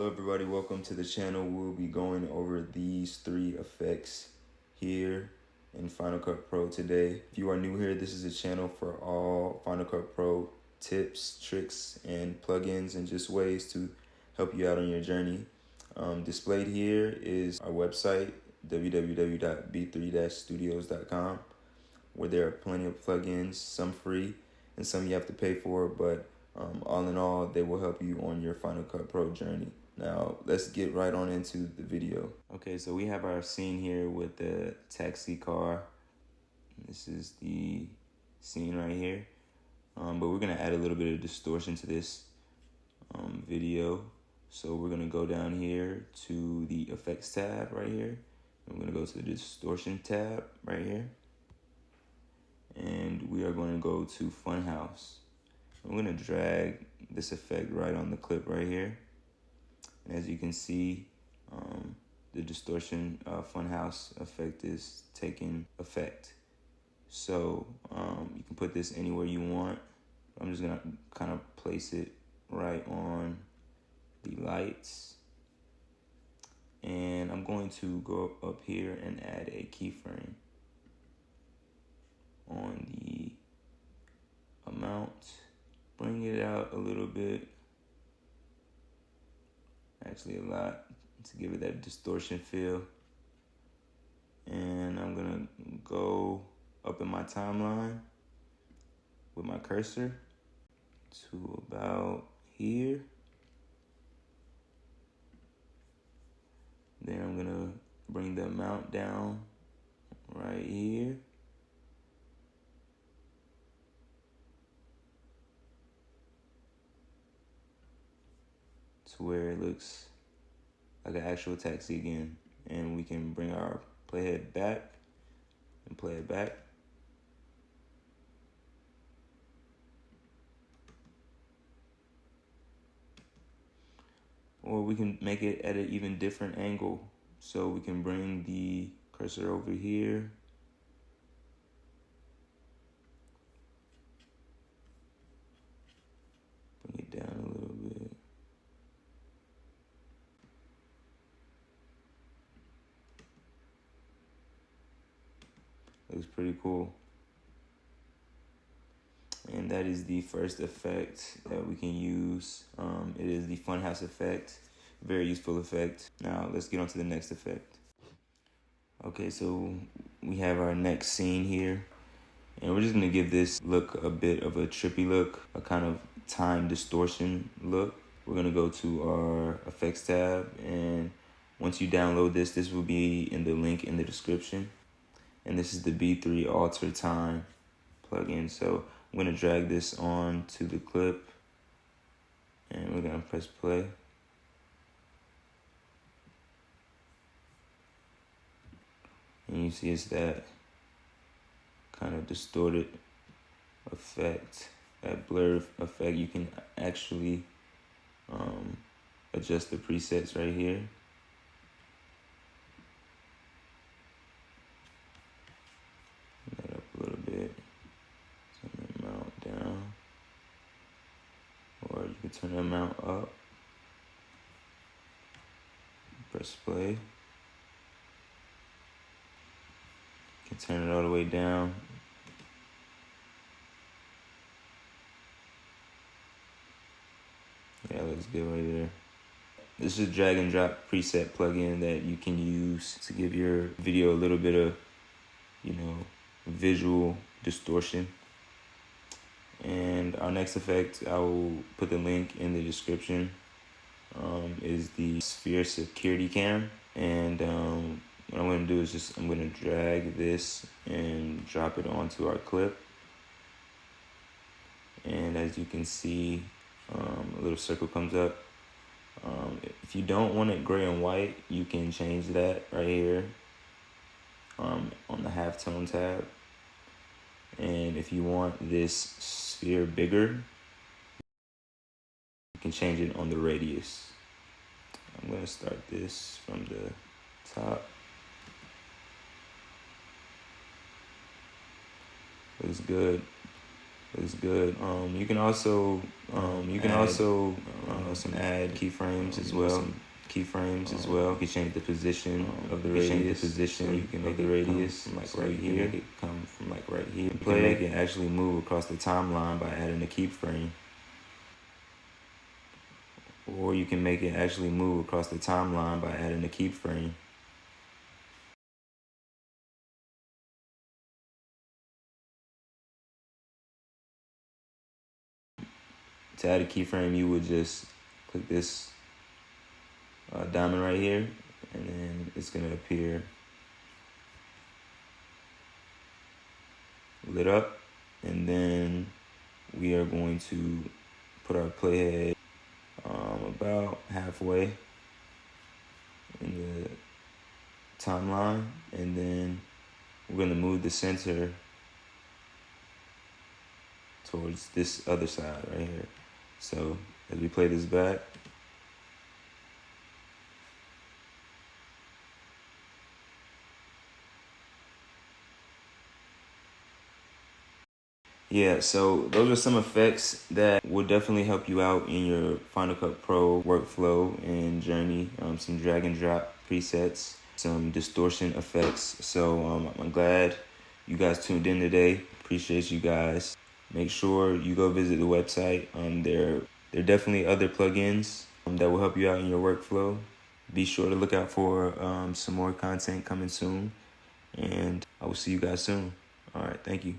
Hello everybody, welcome to the channel. We'll be going over these 3 effects here in Final Cut Pro today. If you are new here, this is a channel for all Final Cut Pro tips, tricks, and plugins, and just ways to help you out on your journey. Displayed here is our website, www.b3-studios.com, where there are plenty of plugins, some free and some you have to pay for, but all in all, they will help you on your Final Cut Pro journey. Now, let's get right on into the video. Okay, so we have our scene here with the taxi car. This is the scene right here. But we're gonna add a little bit of distortion to this video. So we're gonna go down here to the effects tab right here. I'm gonna go to the distortion tab right here. And we are going to go to Funhouse. I'm going to drag this effect right on the clip right here. And as you can see, the distortion Funhouse effect is taking effect. So you can put this anywhere you want. I'm just going to kind of place it right on the lights. And I'm going to go up here and add a keyframe on the amount. Bring it out a little bit, actually a lot, to give it that distortion feel. And I'm gonna go up in my timeline with my cursor to about here. Then I'm gonna bring the amount down right here. To where it looks like an actual taxi again. And we can bring our playhead back and play it back. Or we can make it at an even different angle. So we can bring the cursor over here. Bring it down a little bit. Looks pretty cool. And that is the first effect that we can use. It is the Funhouse effect. Very useful effect. Now let's get on to the next effect. Okay, so we have our next scene here. And we're just gonna give this look a bit of a trippy look, a kind of time distortion look. We're gonna go to our effects tab, and once you download this, this will be in the link in the description. And this is the B3 Alter Time plugin. So I'm gonna drag this on to the clip, and we're gonna press play. And you see it's that kind of distorted effect, that blur effect. You can actually adjust the presets right here. That up a little bit, turn the amount down, or you can turn the amount up. Press play. You can turn it all the way down. Yeah, looks good right there. This is a drag and drop preset plugin that you can use to give your video a little bit of, visual distortion. And our next effect, I will put the link in the description, is the Sphere Security Cam. And what I'm gonna do is I'm gonna drag this and drop it onto our clip. And as you can see, a little circle comes up. If you don't want it gray and white, you can change that right here on the halftone tab. And if you want this sphere bigger, you can change it on the radius. I'm gonna start this from the top. Looks good. It's good. You can also some add keyframes as well. Keyframes as well. You can change the position of the radius. So you can make the radius from like right here. Make it come from like right here. You can make it actually move across the timeline by adding a keyframe. Or you can make it actually move across the timeline by adding a keyframe. To add a keyframe, you would just click this diamond right here, and then it's gonna appear lit up, and then we are going to put our playhead about halfway in the timeline, and then we're gonna move the center towards this other side right here. So as we play this back, yeah, so those are some effects that will definitely help you out in your Final Cut Pro workflow and journey. Some drag and drop presets, some distortion effects. So I'm glad you guys tuned in today. Appreciate you guys. Make sure you go visit the website. There are definitely other plugins that will help you out in your workflow. Be sure to look out for some more content coming soon. And I will see you guys soon. All right, thank you.